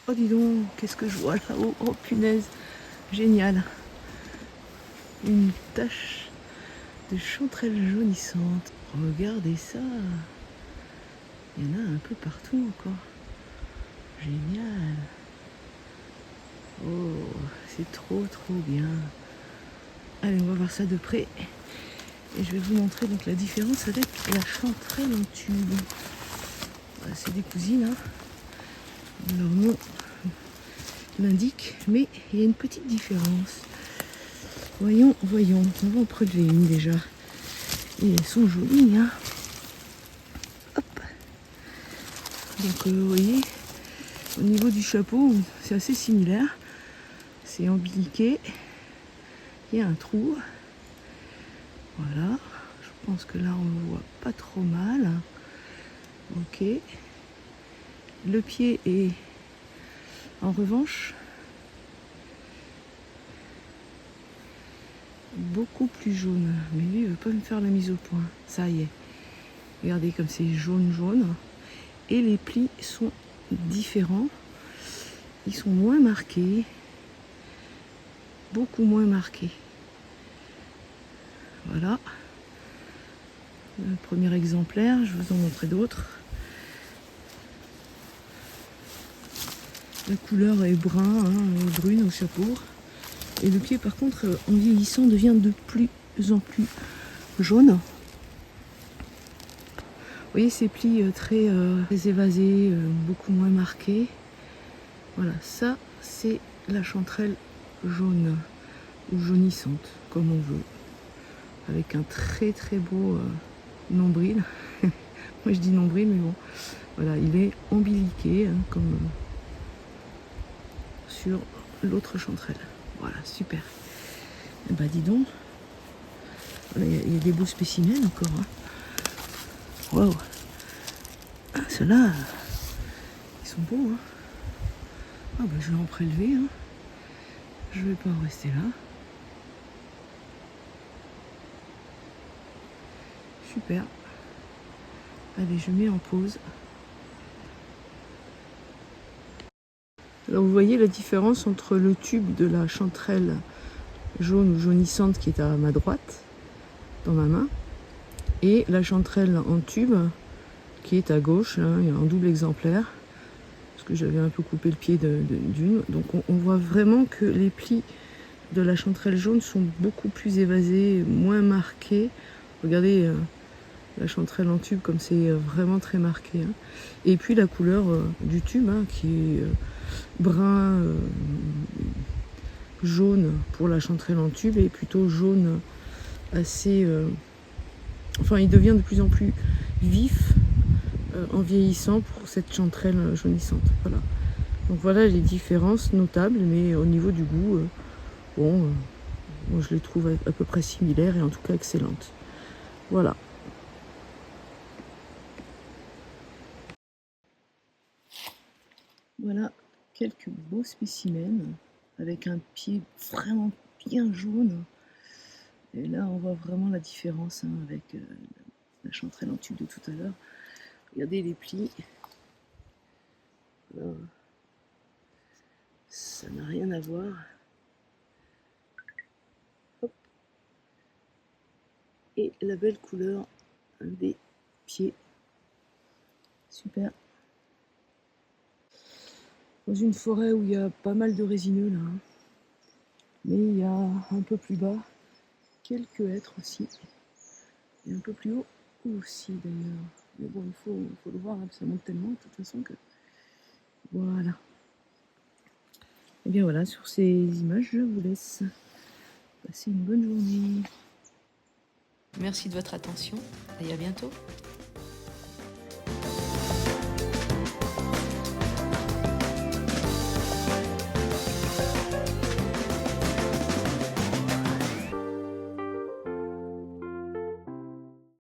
Oh dis donc, qu'est-ce que je vois là-haut? Oh punaise, génial. Une tache de chanterelle jaunissante. Regardez ça. Il y en a un peu partout encore. Génial. Oh, c'est trop bien. Allez, on va voir ça de près. Et je vais vous montrer donc la différence avec la chanterelle en tube. Voilà, c'est des cousines, hein. Leur nom l'indique, mais il y a une petite différence. Voyons. On va en prélever une déjà. Et elles sont jolies, hein. Hop. Donc, vous voyez, au niveau du chapeau, c'est assez similaire. C'est ombiliqué. Il y a un trou. Voilà. Je pense que là, on ne voit pas trop mal. Ok. Le pied est, en revanche, beaucoup plus jaune. Mais lui, il ne veut pas me faire la mise au point. Ça y est. Regardez comme c'est jaune. Et les plis sont différents. Ils sont moins marqués. Beaucoup moins marqués. Voilà. Le premier exemplaire, je vous en montrerai d'autres. La couleur est brun, hein, et brune au chapeau. Et le pied, par contre, en vieillissant, devient de plus en plus jaune. Vous voyez ces plis très évasés, beaucoup moins marqués. Voilà, ça, c'est la chanterelle jaune ou jaunissante, comme on veut. Avec un très beau nombril. Moi, je dis nombril, mais bon. Voilà, il est ombiliqué, hein, comme sur l'autre chanterelle. Voilà, super. Et bah dis donc, il y a des beaux spécimens encore. Hein. Waouh. Ah, ceux-là, ils sont beaux. Hein. Ah bah je vais en prélever. Hein. Je vais pas en rester là. Super. Allez, je mets en pause. Alors vous voyez la différence entre le tube de la chanterelle jaune ou jaunissante qui est à ma droite, dans ma main, et la chanterelle en tube qui est à gauche, hein, il y a un double exemplaire, parce que j'avais un peu coupé le pied d'une. Donc on voit vraiment que les plis de la chanterelle jaune sont beaucoup plus évasés, moins marqués. Regardez la chanterelle en tube comme c'est vraiment très marqué. Hein. Et puis la couleur du tube, hein, qui est brun, jaune pour la chanterelle en tube, et plutôt jaune assez... enfin, il devient de plus en plus vif en vieillissant pour cette chanterelle jaunissante. Voilà. Donc voilà les différences notables, mais au niveau du goût, bon, moi je les trouve à peu près similaires et en tout cas excellentes. Voilà. Voilà quelques beaux spécimens avec un pied vraiment bien jaune. Et là, on voit vraiment la différence, hein, avec la chanterelle en tube de tout à l'heure. Regardez les plis. Alors, ça n'a rien à voir. Hop. Et la belle couleur des pieds. Super. Dans une forêt où il y a pas mal de résineux là. Hein. Mais il y a un peu plus bas quelques hêtres aussi. Et un peu plus haut aussi d'ailleurs. Mais bon, il faut le voir, hein, ça monte tellement de toute façon que... Voilà. Et bien voilà, sur ces images, je vous laisse. Passez une bonne journée. Merci de votre attention et à bientôt.